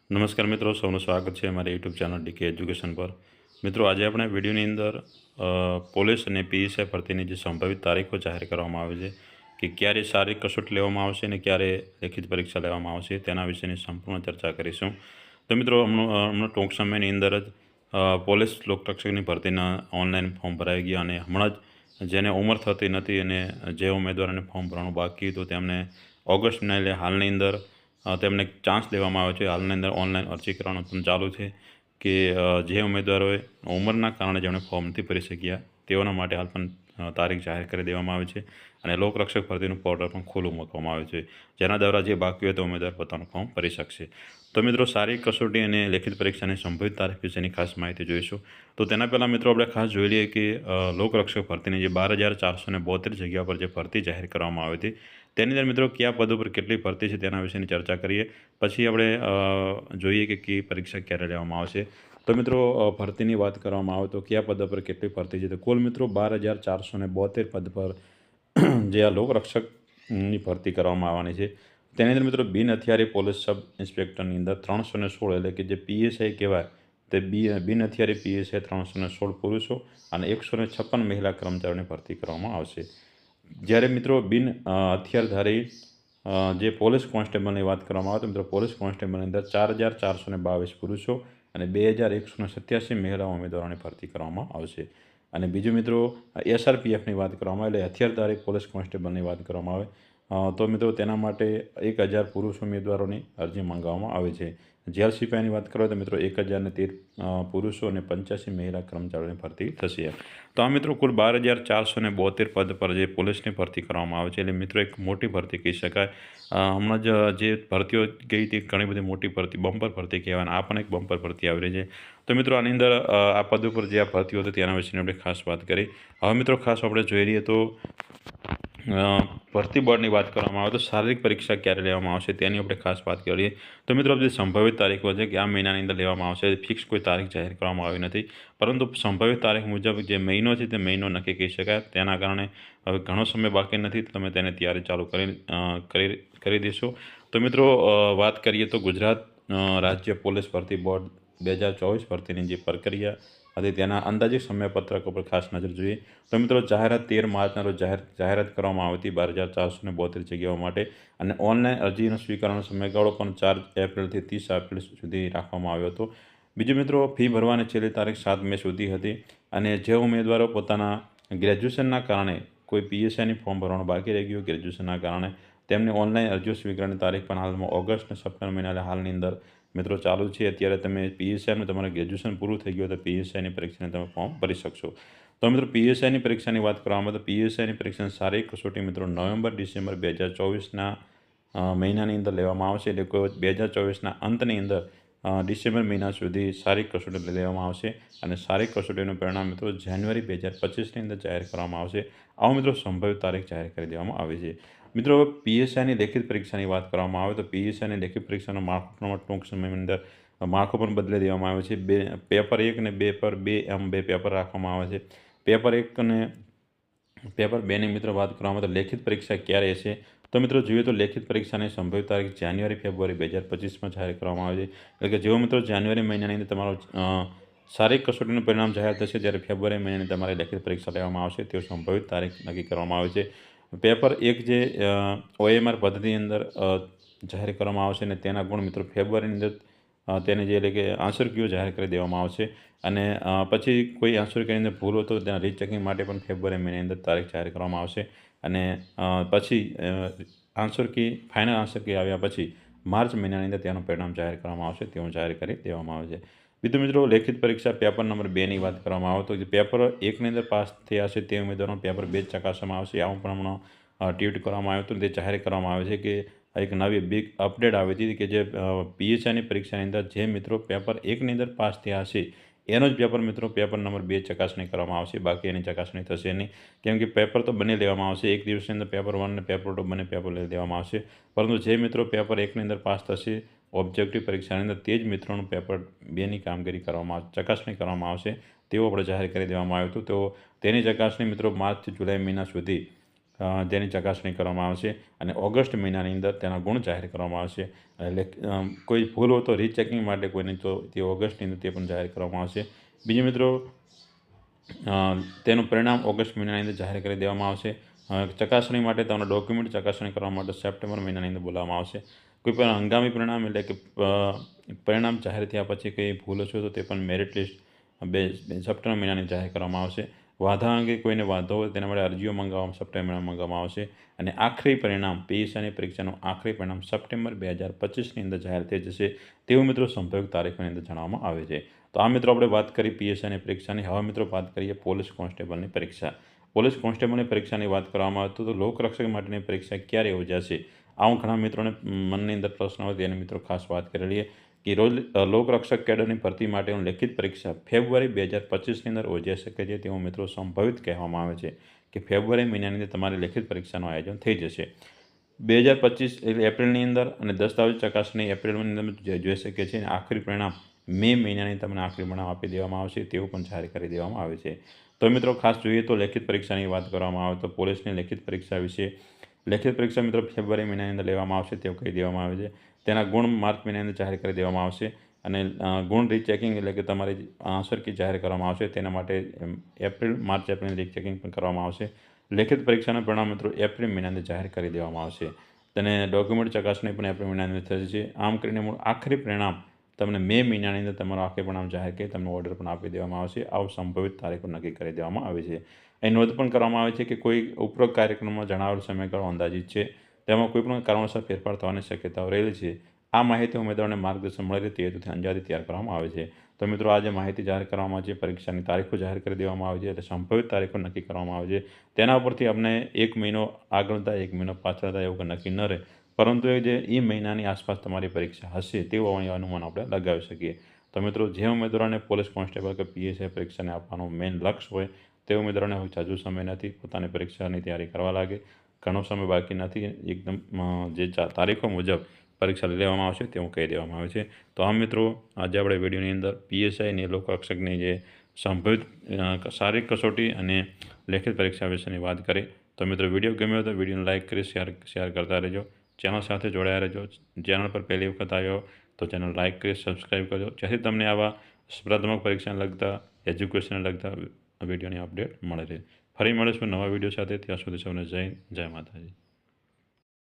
નમસ્કાર મિત્રો, સૌનું સ્વાગત છે અમારી યુટ્યુબ ચેનલ ડીકે એજ્યુકેશન પર। મિત્રો, આજે આપણે વિડીયોની અંદર પોલીસ અને પીએસઆઈ ભરતીની જે સંભવિત તારીખો જાહેર કરવામાં આવી છે કે ક્યારે શારીરિક કસોટી લેવામાં આવશે અને ક્યારે લેખિત પરીક્ષા લેવામાં આવશે તેના વિશેની સંપૂર્ણ ચર્ચા કરીશું। તો મિત્રો, હમણાં ટૂંક સમયની અંદર જ પોલીસ લોકરક્ષકની ભરતીના ઓનલાઈન ફોર્મ ભરાઈ ગયા અને હમણાં જ જેને ઉંમર થતી નથી અને જે ઉમેદવારોને ફોર્મ ભરવાનું બાકી હતું તેમને ઓગસ્ટ મહિના એટલે હાલની અંદર તેમને ચાન્સ દેવામાં આવ્યો છે। હાલની અંદર ઓનલાઈન અરજી કરવાનું પણ ચાલુ છે કે જે ઉમેદવારોએ ઉંમરના કારણે જેમણે ફોર્મ નથી ભરી શક્યા તેઓના માટે હાલ પણ તારીખ જાહેર કરી દેવામાં આવી છે અને લોકરક્ષક ભરતીનું પોર્ટલ પણ ખુલ્લું મૂકવામાં આવ્યું છે, જેના દ્વારા જે બાકી હોય તો ઉમેદવાર પોતાનું ફોર્મ ભરી શકશે। તો મિત્રો, શારીરિક કસોટી અને લેખિત પરીક્ષાની સંભવિત તારીખ વિશેની ખાસ માહિતી જોઈશું। તો તેના પહેલાં મિત્રો આપણે ખાસ જોઈ લઈએ કે લોકરક્ષક ભરતીની જે 12,472 જગ્યા પર જે ભરતી જાહેર કરવામાં આવી હતી તેની અંદર મિત્રો કયા પદો પર કેટલી ભરતી છે તેના વિશેની ચર્ચા કરીએ, પછી આપણે જોઈએ કે કઈ પરીક્ષા ક્યારે લેવામાં આવશે। તો મિત્રો, ભરતીની વાત કરવામાં આવે તો કયા પદ પર કેટલી ભરતી છે, તો કુલ મિત્રો 12,472 પદ પર જે આ લોકરક્ષકની ભરતી કરવામાં આવવાની છે તેની અંદર મિત્રો બિન હથિયારી પોલીસ સબ ઇન્સ્પેક્ટરની અંદર 316 એટલે કે જે પીએસઆઈ કહેવાય તે બિન હથિયારી પીએસઆઈ 316 પુરુષો અને 156 મહિલા કર્મચારીઓની ભરતી કરવામાં આવશે। જ્યારે મિત્રો બિન હથિયારધારી જે પોલીસ કોન્સ્ટેબલની વાત કરવામાં આવે તો મિત્રો પોલીસ કોન્સ્ટેબલની અંદર 4,422 પુરુષો અને 2,187 મહિલા ઉમેદવારોની ભરતી કરવામાં આવશે। અને બીજું મિત્રો એસઆરપીએફની વાત કરવામાં આવે એટલે હથિયારધારી પોલીસ કોન્સ્ટેબલની વાત કરવામાં આવે તો મિત્રો તેના માટે 1,000 પુરુષ ઉમેદવારોની અરજી મંગાવવામાં આવે છે। જેલ સિપાહીની વાત કરો તો મિત્રો 1,013 પુરુષો અને 85 મહિલા કર્મચારીઓની ભરતી થશે। તો આ મિત્રો કુલ 12,472 પદ પર જે પોલીસની ભરતી કરવામાં આવે છે એટલે મિત્રો એક મોટી ભરતી કહી શકાય। હમણાં જ જે ભરતીઓ ગઈ હતી ઘણી બધી મોટી ભરતી બમ્પર ભરતી કહેવાય, આ પણ એક બમ્પર ભરતી આવી રહી છે। તો મિત્રો આની અંદર આ પદ ઉપર જે આ ભરતીઓ હતી તેના વિશેની આપણે ખાસ વાત કરી। હવે મિત્રો ખાસ આપણે જોઈ લઈએ તો ભરતી બોર્ડની વાત કરવામાં આવે તો શારીરિક પરીક્ષા ક્યારે લેવામાં આવશે તેની આપણે ખાસ વાત કરીએ તો મિત્રો જે સંભવિત તારીખો છે કે આ મહિનાની અંદર લેવામાં આવશે, ફિક્સ કોઈ તારીખ જાહેર કરવામાં આવી નથી, પરંતુ સંભવિત તારીખ મુજબ જે મહિનો છે તે મહિનો નક્કી કહી શકાય। તેના કારણે હવે ઘણો સમય બાકી નથી, તમે તેને તૈયારી ચાલુ કરી દેશો। તો મિત્રો વાત કરીએ તો ગુજરાત રાજ્ય પોલીસ ભરતી બોર્ડ 2024 ભરતીની જે પ્રક્રિયા હતી તેના અંદાજિત સમયપત્રકો પર ખાસ નજર જોઈએ તો મિત્રો જાહેરાત 13 માર્ચના રોજ જાહેરાત કરવામાં આવી હતી 12,472 જગ્યાઓ માટે અને ઓનલાઈન અરજીનો સ્વીકારવાનો સમયગાળો પણ 4 એપ્રિલથી 30 એપ્રિલ સુધી રાખવામાં આવ્યો હતો। બીજું મિત્રો ફી ભરવાની છેલ્લી તારીખ 7 મે સુધી હતી અને જે ઉમેદવારો પોતાના ગ્રેજ્યુએશનના કારણે કોઈ પીએસઆઈની ફોર્મ ભરવાનું બાકી રહી ગયું ગ્રેજ્યુએશનના કારણે તેમને ઓનલાઈન અરજીઓ સ્વીકારવાની તારીખ પણ હાલમાં ઓગસ્ટ અને સપ્ટેમ્બર મહિના હાલની અંદર મિત્રો ચાલુ છે। અત્યારે તમે પીએસઆઈનું તમારું ગ્રેજ્યુએશન પૂરું થઈ ગયું તો પીએસઆઈની પરીક્ષાને તમે ફોર્મ ભરી શકશો। તો મિત્રો પીએસઆઈની પરીક્ષાની વાત કરવામાં તો પીએસઆઈની પરીક્ષાની શારીરિક કસોટી મિત્રો નવેમ્બર ડિસેમ્બર 2024ના મહિનાની અંદર લેવામાં આવશે, એટલે કોઈ 2024ના અંતની અંદર ડિસેમ્બર મહિના સુધી શારીરિક કસોટી લેવામાં આવશે અને શારીરિક કસોટીનું પરિણામ મિત્રો જાન્યુઆરી 2025ની અંદર જાહેર કરવામાં આવશે। આવો મિત્રો સંભવિત તારીખ જાહેર કરી દેવામાં આવી છે। મિત્રો પીએસઆઈની લેખિત પરીક્ષાની વાત કરવામાં આવે તો પીએસઆઈની લેખિત પરીક્ષાનો માળખું ટૂંક સમયની અંદર માળખું પણ બદલી દેવામાં આવે છે। પેપર 1 અને પેપર 2 એમ 2 પેપર રાખવામાં આવે છે। પેપર 1 અને પેપર 2ની મિત્રો વાત કરવામાં આવે તો લેખિત પરીક્ષા ક્યારે હશે તો મિત્રો જોઈએ તો લેખિત પરીક્ષાની સંભવિત તારીખ જાન્યુઆરી ફેબ્રુઆરી 2025માં જાહેર કરવામાં આવે છે। એટલે કે જેવો મિત્રો જાન્યુઆરી મહિનાની અંદર તમારો શારીરિક કસોટીનું પરિણામ જાહેર થશે ત્યારે ફેબ્રુઆરી મહિનાની તમારી લેખિત પરીક્ષા લેવામાં આવશે તેઓ સંભવિત તારીખ નક્કી કરવામાં આવે છે। પેપર 1 જે ઓએમઆર પદ્ધતિની અંદર જાહેર કરવામાં આવશે અને તેના ગુણ મિત્રો ફેબ્રુઆરીની અંદર તેને જે એટલે કે આન્સર ક્યુ જાહેર કરી દેવામાં આવશે અને પછી કોઈ આન્સર ક્યુની અંદર ભૂલ હોય તો તેના રીચેકિંગ માટે પણ ફેબ્રુઆરી મહિનાની અંદર તારીખ જાહેર કરવામાં આવશે અને પછી answer key final answer key આવ્યા પછી માર્ચ મહિનાની અંદર તેનું પરિણામ જાહેર કરવામાં આવશે તેવું જાહેર કરી દેવામાં આવે છે। બીજું મિત્રો લેખિત પરીક્ષા પેપર નંબર 2ની વાત કરવામાં આવે તો જે પેપર 1ની અંદર પાસ થયા હશે તે ઉમેદવારોનું પેપર 2 ચકાસવામાં આવશે। આવું પણ હમણાં ટ્વીટ કરવામાં આવ્યું હતું તે જાહેર કરવામાં આવે છે કે એક નવી બિગ અપડેટ આવી હતી કે જે પીએસઆઈની પરીક્ષાની અંદર જે મિત્રો પેપર 1ની અંદર પાસ થયા હશે એનો જ પેપર મિત્રો પેપર નંબર 2 ચકાસણી કરવામાં આવશે, બાકી એની ચકાસણી થશે નહીં, કેમ કે પેપર તો બંને લેવામાં આવશે, એક દિવસની અંદર પેપર 1 અને પેપર 2 બંને પેપર લઈ લેવામાં આવશે, પરંતુ જે મિત્રો પેપર 1ની અંદર પાસ થશે ઓબ્જેક્ટિવ પરીક્ષાની અંદર તે જ મિત્રોનું પેપર 2ની કામગીરી કરવામાં ચકાસણી કરવામાં આવશે તેવું આપણે જાહેર કરી દેવામાં આવ્યું હતું। તો તેની ચકાસણી મિત્રો માર્ચથી જુલાઈ મહિના સુધી જેની ચકાસણી કરવામાં આવશે અને ઓગસ્ટ મહિનાની અંદર તેના ગુણ જાહેર કરવામાં આવશે. એટલે કોઈ ભૂલ હોય તો રીચેકિંગ માટે કોઈને તો તે ઓગસ્ટની અંદર તે પણ જાહેર કરવામાં આવશે. બીજું મિત્રો, તેનું પરિણામ ઓગસ્ટ મહિનાની અંદર જાહેર કરી દેવામાં આવશે. ચકાસણી માટે તમારા ડોક્યુમેન્ટ ચકાસણી કરવા માટે સપ્ટેમ્બર મહિનાની અંદર બોલાવવામાં આવશે. કોઈ પણ હંગામી પરિણામ એટલે કે પરિણામ જાહેર થયા પછી કંઈ ભૂલ હશે તો તે પણ મેરિટ લિસ્ટ સપ્ટેમ્બર મહિનાની જાહેર કરવામાં આવશે. વાંધા અંગે કોઈને વાંધો હોય તેના માટે અરજીઓ સપ્ટેમ્બર મહિનામાં મંગાવવામાં આવશે અને આખરી પરિણામ પીએસઆઈની પરીક્ષાનું આખરી પરિણામ સપ્ટેમ્બર 2025ની અંદર જાહેર થઈ જશે તેવું મિત્રો સંભવિત તારીખોની અંદર જણાવવામાં આવે છે. તો આ મિત્રો આપણે વાત કરી પીએસઆઈની પરીક્ષાની. હવે મિત્રો વાત કરીએ પોલીસ કોન્સ્ટેબલની પરીક્ષા. પોલીસ કોન્સ્ટેબલની પરીક્ષાની વાત કરવામાં આવે તો લોકરક્ષક માટેની પરીક્ષા ક્યારે યોજાશે, આવું ઘણા મિત્રોને મનની અંદર પ્રશ્ન હોય તેની મિત્રો ખાસ વાત કરેલી કે લોકરક્ષક કેડરની ભરતી માટેની લેખિત પરીક્ષા ફેબ્રુઆરી 2025ની અંદર યોજાઈ શકે છે તેવું મિત્રો સંભવિત કહેવામાં આવે છે કે ફેબ્રુઆરી મહિનાની અંદર તમારી લેખિત પરીક્ષાનું આયોજન થઈ જશે. 2025 એટલે એપ્રિલની અંદર અને દસ્તાવેજ ચકાસણી એપ્રિલની અંદર જોઈ શકીએ છીએ અને આખરી પરિણામ મે મહિનાની તમને આખરી પરિણામ આપી દેવામાં આવશે તેવું પણ જાહેર કરી દેવામાં આવે છે. તો મિત્રો ખાસ જોઈએ તો લેખિત પરીક્ષાની વાત કરવામાં આવે તો પોલીસની લેખિત પરીક્ષા વિશે લેખિત પરીક્ષા મિત્રો ફેબ્રુઆરી મહિનાની અંદર લેવામાં આવશે તેવું કહી દેવામાં આવે છે. તેના ગુણ માર્ચ મહિનાની અંદર જાહેર કરી દેવામાં આવશે અને ગુણ રીચેકિંગ એટલે કે તમારી આન્સર કી જાહેર કરવામાં આવશે તેના માટે માર્ચ એપ્રિલ રીચેકિંગ પણ કરવામાં આવશે. લેખિત પરીક્ષાના પરિણામ મિત્રો એપ્રિલ મહિનાની અંદર જાહેર કરી દેવામાં આવશે. તેને ડોક્યુમેન્ટ ચકાસણી પણ એપ્રિલ મહિનાની અંદર થશે. આમ કરીને આખરી પરિણામ તમને મે મહિનાની અંદર તમારું આખરી પરિણામ જાહેર કરી તમને ઓર્ડર પણ આપી દેવામાં આવશે. આવું સંભવિત તારીખો નક્કી કરી દેવામાં આવે છે. એ નોંધ પણ કરવામાં આવે છે કે કોઈ ઉપરોક્ત કાર્યક્રમમાં જણાવેલ સમયગાળો અંદાજિત છે, તેમાં કોઈ પણ કારણોસર ફેરફાર થવાની શક્યતાઓ રહેલી છે. આ માહિતી ઉમેદવારોને માર્ગદર્શન મળી રહે તે હેતુથી અંદાજિત તૈયાર કરવામાં આવે છે. તો મિત્રો આજે માહિતી જાહેર કરવામાં આવે છે, પરીક્ષાની તારીખો જાહેર કરી દેવામાં આવે છે એટલે સંભવિત તારીખો નક્કી કરવામાં આવે છે. તેના ઉપરથી આપણે 1 મહિનો આગળ થાય 1 મહિનો પાછળ થાય એવું નક્કી ન રહે, પરંતુ એ મહિનાની આસપાસ તમારી પરીક્ષા હશે તેવું અનુમાન આપણે લગાવી શકીએ. તો મિત્રો જે ઉમેદવારોને પોલીસ કોન્સ્ટેબલ કે પીએસઆઈ પરીક્ષાને આપવાનું મેઇન લક્ષ્ય હોય તે ઉમેદવારોને હવે જાજુ સમય નથી પોતાની પરીક્ષાની તૈયારી કરવા લાગે. ઘણો સમય બાકી નથી. એકદમ જે તારીખો મુજબ પરીક્ષા લેવામાં આવશે તેવું કહી દેવામાં આવે છે. તો આ મિત્રો આજે આપણે વિડીયોની અંદર પીએસઆઈની લોકરક્ષકની જે સંભવિત શારીરિક કસોટી અને લેખિત પરીક્ષા વિશેની વાત કરી. તો મિત્રો વિડીયો ગમ્યો તો વિડીયોને લાઇક કરી શેર કરતા રહેજો. ચેનલ સાથે જોડાયા રહેજો. ચેનલ પર પહેલી વખત આવ્યો તો ચેનલ લાઇક કરી સબસ્ક્રાઈબ કરજો જેથી તમને આવા સ્પર્ધાત્મક પરીક્ષાને લગતા એજ્યુકેશનને લગતા વિડીયોની અપડેટ મળે રહે. ફરી મળીશું નવા વિડીયો સાથે. ત્યાં સુધી સૌને જય માતાજી.